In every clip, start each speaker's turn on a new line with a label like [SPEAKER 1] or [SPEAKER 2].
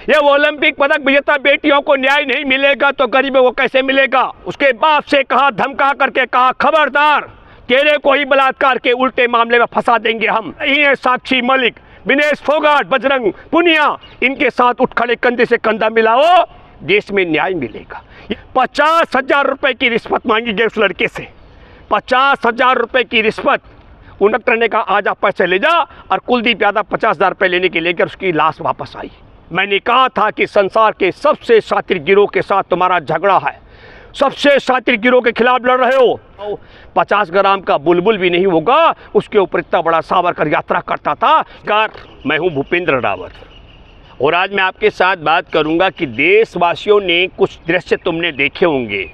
[SPEAKER 1] ये ओलंपिक पदक विजेता बेटियों को न्याय नहीं मिलेगा तो गरीबों को कैसे मिलेगा। उसके बाप से कहा, धमका करके कहा, खबरदार तेरे को ही बलात्कार के उल्टे मामले में फंसा देंगे हम। ये साक्षी मलिक, विनेश फोगाट, बजरंग पुनिया, इनके साथ उठ खड़े, कंधे से कंधा मिलाओ, देश में न्याय मिलेगा। 50,000 रुपए की रिश्वत मांगी गई उस लड़के से, 50,000 रुपए की रिश्वत। उन डॉक्टर ने कहा आज आप पैसे ले जा, और कुलदीप यादव 50,000 रुपए लेने के लेकर उसकी लाश वापस आई। मैंने कहा था कि संसार के सबसे शातिर गिरोह के साथ तुम्हारा झगड़ा है, सबसे शातिर गिरोह के खिलाफ लड़ रहे हो। 50 ग्राम का बुलबुल भी नहीं होगा, उसके ऊपर इतना बड़ा सावरकर यात्रा करता था। मैं हूँ भूपेंद्र रावत, और आज मैं आपके साथ बात करूंगा कि देशवासियों ने कुछ दृश्य तुमने देखे होंगे,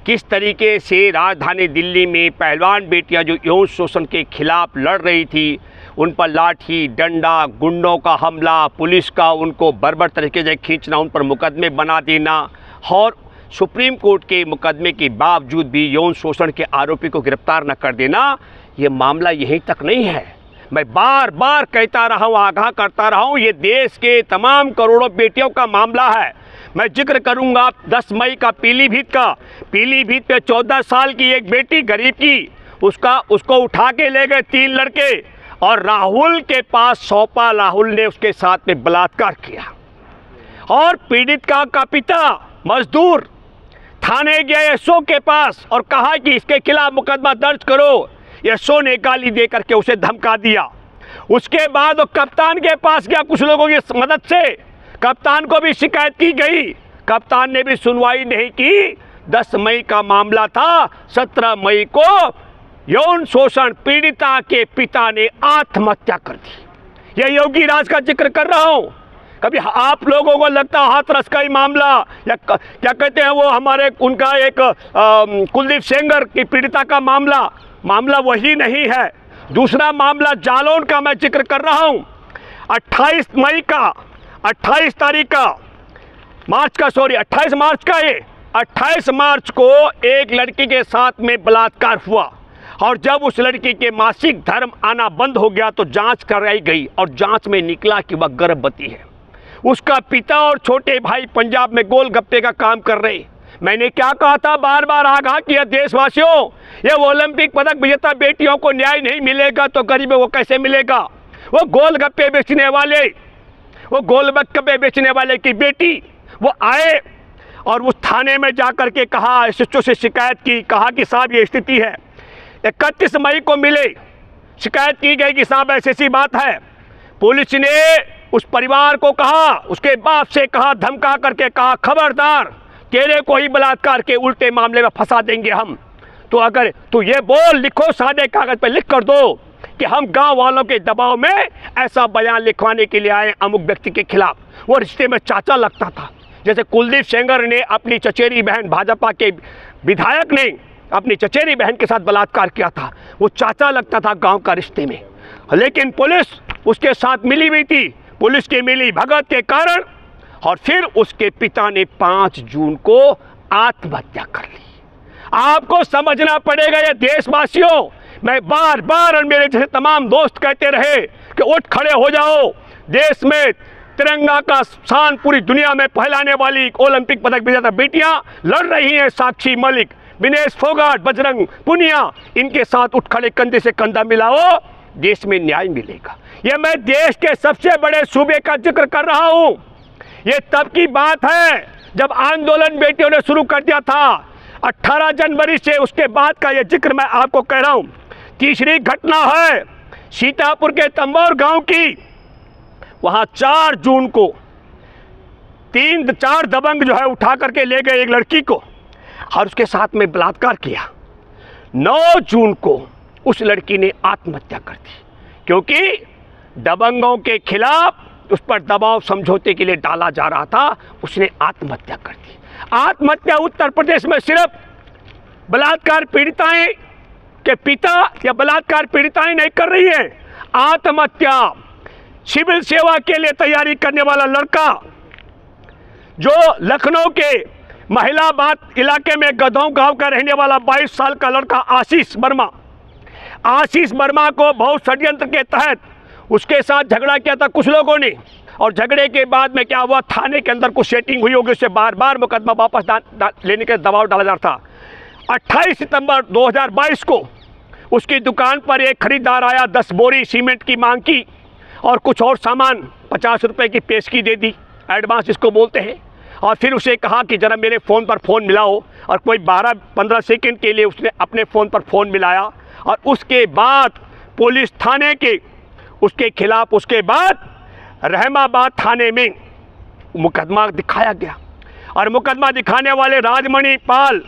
[SPEAKER 1] किस तरीके से राजधानी दिल्ली में पहलवान बेटियां जो यौन शोषण के खिलाफ लड़ रही थी, उन पर लाठी डंडा, गुंडों का हमला, पुलिस का उनको बर्बर तरीके से खींचना, उन पर मुकदमे बना देना, और सुप्रीम कोर्ट के मुकदमे के बावजूद भी यौन शोषण के आरोपी को गिरफ्तार न कर देना। ये मामला यहीं तक नहीं है, मैं बार बार कहता रहा हूँ, आगाह करता रहा हूँ, ये देश के तमाम करोड़ों बेटियों का मामला है। मैं जिक्र करूँगा 10 मई का पीलीभीत पे 14 साल की एक बेटी गरीब की, उसको उठा के ले गए 3 लड़के, और राहुल के पास सौंपा। राहुल ने उसके साथ में बलात्कार किया, और पीड़ित का पिता मजदूर थाने गया एसओ के पास और कहा कि इसके खिलाफ मुकदमा दर्ज करो। एसओ ने गाली दे करके उसे धमका दिया। उसके बाद वो कप्तान के पास गया, कुछ लोगों की मदद से कप्तान को भी शिकायत की गई, कप्तान ने भी सुनवाई नहीं की। 10 मई का मामला था, 17 मई को यौन शोषण पीड़िता के पिता ने आत्महत्या कर दी। यह योगी राज का जिक्र कर रहा हूँ। कभी आप लोगों को लगता है हाथरस का ही मामला, या क्या कहते हैं वो हमारे उनका एक कुलदीप सेंगर की पीड़िता का मामला वही नहीं है। दूसरा मामला जालौन का मैं जिक्र कर रहा हूँ। 28 मार्च को एक लड़की के साथ में बलात्कार हुआ, और जब उस लड़की के मासिक धर्म आना बंद हो गया तो जांच कराई गई, और जांच में निकला कि वह गर्भवती है। उसका पिता और छोटे भाई पंजाब में गोलगप्पे का काम कर रहे। मैंने क्या कहा था, बार बार आगाह किया देशवासियों, ये ओलंपिक पदक विजेता बेटियों को न्याय नहीं मिलेगा तो गरीबों को कैसे मिलेगा। वो गोलगप्पे बेचने वाले की बेटी वो आए और उस थाने में जा कर के कहा, एसएचओ से शिकायत की, कहा कि साहब ये स्थिति है। 31 मई को मिले, शिकायत की गई कि साहब ऐसी बात है। पुलिस ने उस परिवार को कहा, उसके बाप से कहा, धमका करके कहा, खबरदार तेरे को ही बलात्कार के उल्टे मामले में फंसा देंगे हम। तो अगर तू ये बोल, लिखो, सादे कागज पे लिख कर दो कि हम गांव वालों के दबाव में ऐसा बयान लिखवाने के लिए आए अमुक व्यक्ति के खिलाफ। वो रिश्ते में चाचा लगता था, जैसे कुलदीप सेंगर ने अपनी चचेरी बहन, भाजपा के विधायक ने अपनी चचेरी बहन के साथ बलात्कार किया था, वो चाचा लगता था गांव का रिश्ते में। लेकिन पुलिस उसके साथ मिली हुई थी, पुलिस की मिली भगत के कारण, और फिर उसके पिता ने 5 जून को आत्महत्या कर ली। आपको समझना पड़ेगा ये देशवासियों, मैं बार बार और मेरे जैसे तमाम दोस्त कहते रहे कि उठ खड़े हो जाओ, देश में तिरंगा का शान पूरी दुनिया में फैलाने वाली ओलंपिक पदक विजेता बेटियां लड़ रही हैं। साक्षी मलिक, विनेश फोगाट, बजरंग पुनिया, इनके साथ उठ खड़े, कंधे से कंधा मिलाओ, देश में न्याय मिलेगा। ये मैं देश के सबसे बड़े सूबे का जिक्र कर रहा हूं। ये तब की बात है जब आंदोलन बेटियों ने शुरू कर दिया था, 18 जनवरी से। उसके बाद का ये जिक्र मैं आपको कह रहा हूं। तीसरी घटना है सीतापुर के तंबौर गांव की। वहां 4 जून को 3-4 दबंग जो है उठा करके ले गए एक लड़की को और उसके साथ में बलात्कार किया। 9 जून को उस लड़की ने आत्महत्या कर दी, क्योंकि दबंगों के खिलाफ उस पर दबाव समझौते के लिए डाला जा रहा था। उसने आत्महत्या कर दी। आत्महत्या उत्तर प्रदेश में सिर्फ बलात्कार पीड़िताएं के पिता या बलात्कार पीड़िताएं नहीं कर रही हैं। आत्महत्या सिविल सेवा के लिए तैयारी करने वाला लड़का, जो लखनऊ के महिलाबाद इलाके में गधों गांव का रहने वाला 22 साल का लड़का आशीष वर्मा को बहुत षड्यंत्र के तहत उसके साथ झगड़ा किया था कुछ लोगों ने, और झगड़े के बाद में क्या हुआ, थाने के अंदर कुछ सेटिंग हुई होगी, उससे बार बार मुकदमा वापस लेने का दबाव डाला जा रहा था। 28 सितंबर 2022 को उसकी दुकान पर एक खरीदार आया, 10 बोरी सीमेंट की मांग की और कुछ और सामान 50 रुपये की पेशगी दे दी, एडवांस जिसको बोलते हैं। और फिर उसे कहा कि ज़रा मेरे फ़ोन पर फ़ोन मिलाओ, और कोई 12-15 सेकंड के लिए उसने अपने फ़ोन पर फ़ोन मिलाया। और उसके बाद पुलिस थाने के उसके खिलाफ उसके बाद रहमाबाद थाने में मुकदमा दिखाया गया। और मुकदमा दिखाने वाले राजमणि पाल,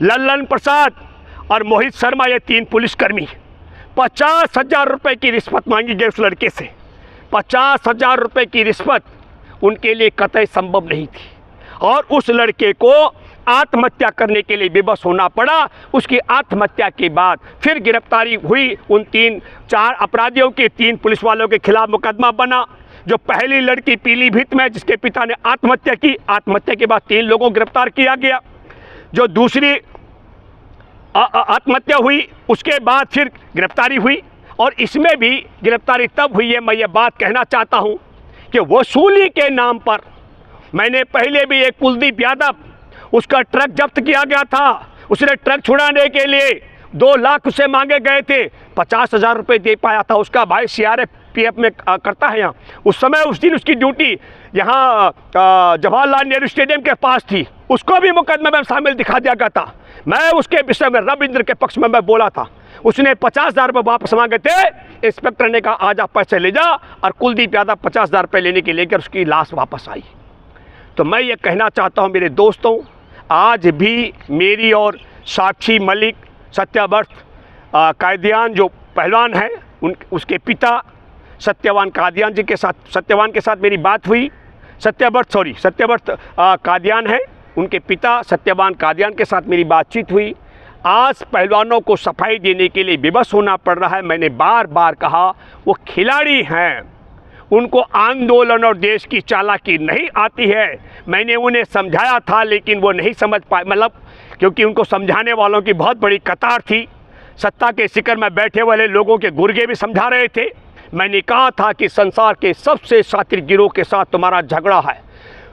[SPEAKER 1] लल्लन प्रसाद और मोहित शर्मा, ये 3 पुलिसकर्मी, 50,000 रुपये की रिश्वत मांगी गई उस लड़के से। 50,000 रुपये की रिश्वत उनके लिए कतई संभव नहीं थी, और उस लड़के को आत्महत्या करने के लिए विवश होना पड़ा। उसकी आत्महत्या के बाद फिर गिरफ्तारी हुई उन 3-4 अपराधियों के, 3 पुलिस वालों के खिलाफ मुकदमा बना। जो पहली लड़की पीलीभीत में जिसके पिता ने आत्महत्या की, आत्महत्या के बाद 3 लोगों को गिरफ्तार किया गया। जो दूसरी आत्महत्या हुई उसके बाद फिर गिरफ्तारी हुई, और इसमें भी गिरफ्तारी तब हुई है, मैं ये बात कहना चाहता हूँ कि वसूली के नाम पर मैंने पहले भी एक कुलदीप यादव, उसका ट्रक जब्त किया गया था। उसने ट्रक छुड़ाने के लिए 2 लाख उससे मांगे गए थे, 50,000 रुपये दे पाया था। उसका भाई CRPF में करता है यहाँ। उस समय उस दिन उसकी ड्यूटी यहाँ जवाहरलाल नेहरू स्टेडियम के पास थी, उसको भी मुकदमे में शामिल दिखा दिया गया था। मैं उसके विषय में रविंद्र के पक्ष में मैं बोला था। उसने 50,000 रुपये वापस मांगे थे, इंस्पेक्टर ने कहा आज आप पैसे ले जा, और कुलदीप यादव 50,000 रुपये लेने के लेकर उसकी लाश वापस आई। तो मैं ये कहना चाहता हूँ मेरे दोस्तों, आज भी मेरी और साक्षी मलिक, सत्यव्रत कादियान जो पहलवान हैं, उसके पिता सत्यवान कादियान जी के साथ, सत्यवान के साथ मेरी बात हुई। सत्यव्रत कादियान है, उनके पिता सत्यवान कादियान के साथ मेरी बातचीत हुई। आज पहलवानों को सफाई देने के लिए विवश होना पड़ रहा है। मैंने बार बार कहा वो खिलाड़ी हैं, उनको आंदोलन और देश की चालाकी नहीं आती है। मैंने उन्हें समझाया था लेकिन वो नहीं समझ पाए, मतलब क्योंकि उनको समझाने वालों की बहुत बड़ी कतार थी। सत्ता के शिखर में बैठे वाले लोगों के गुर्गे भी समझा रहे थे। मैंने कहा था कि संसार के सबसे शातिर गिरोह के साथ तुम्हारा झगड़ा है,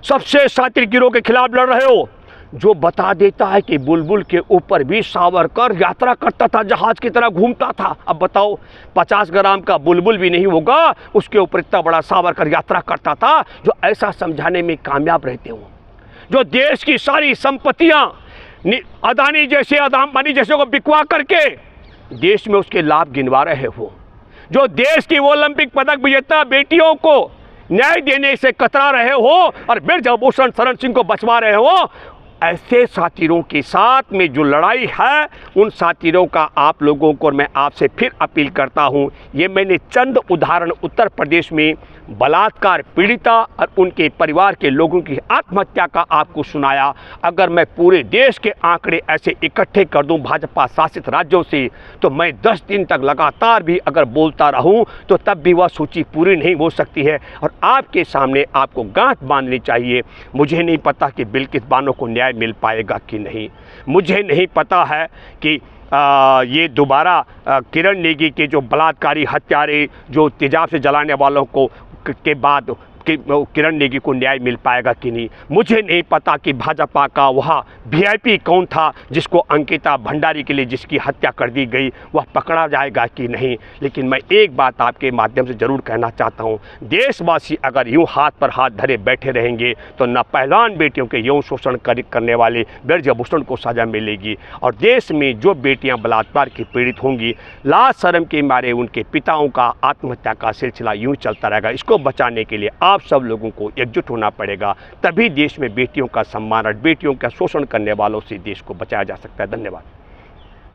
[SPEAKER 1] सबसे शातिर गिरोह के खिलाफ लड़ रहे हो, जो बता देता है कि बुलबुल के ऊपर भी सावरकर यात्रा करता था, जहाज की तरह घूमता था। अब बताओ 50 ग्राम का बुलबुल भी नहीं होगा, उसके ऊपर इतना बड़ा सावरकर यात्रा करता था। जो ऐसा समझाने में कामयाब रहते हो, जो देश की सारी संपत्तियां अदानी जैसे अंबानी जैसे को बिकवा करके देश में उसके लाभ गिनवा रहे हो, जो देश की ओलंपिक पदक विजेता बेटियों को न्याय देने से कतरा रहे हो और ब्रजभूषण शरण सिंह को बचवा रहे हो, ऐसे साथीरों के साथ में जो लड़ाई है, उन साथीरों का आप लोगों को मैं आपसे फिर अपील करता हूं। ये मैंने चंद उदाहरण उत्तर प्रदेश में बलात्कार पीड़िता और उनके परिवार के लोगों की आत्महत्या का आपको सुनाया। अगर मैं पूरे देश के आंकड़े ऐसे इकट्ठे कर दूं भाजपा शासित राज्यों से, तो मैं 10 दिन तक लगातार भी अगर बोलता रहूं तो तब भी वह सूची पूरी नहीं हो सकती है। और आपके सामने आपको गांठ बांधनी चाहिए। मुझे नहीं पता कि बिल्किस बानो को न्याय मिल पाएगा कि नहीं, मुझे नहीं पता है कि ये दोबारा किरण नेगी के जो बलात्कारी हत्यारे, जो तेजाब से जलाने वालों को के बाद किरण नेगी को न्याय मिल पाएगा कि नहीं। मुझे नहीं पता कि भाजपा का वह VIP कौन था जिसको अंकिता भंडारी के लिए जिसकी हत्या कर दी गई, वह पकड़ा जाएगा कि नहीं। लेकिन मैं एक बात आपके माध्यम से ज़रूर कहना चाहता हूँ, देशवासी अगर यूँ हाथ पर हाथ धरे बैठे रहेंगे तो न पहलवान बेटियों के यौन शोषण करने वाले ब्रजभूषण को सज़ा मिलेगी, और देश में जो बेटियाँ बलात्कार की पीड़ित होंगी, लाज शर्म के मारे उनके पिताओं का आत्महत्या का सिलसिला यूँ चलता रहेगा। इसको बचाने के लिए आप सब लोगों को एकजुट होना पड़ेगा, तभी देश में बेटियों का सम्मान और बेटियों का शोषण करने वालों से देश को बचाया जा सकता है। धन्यवाद।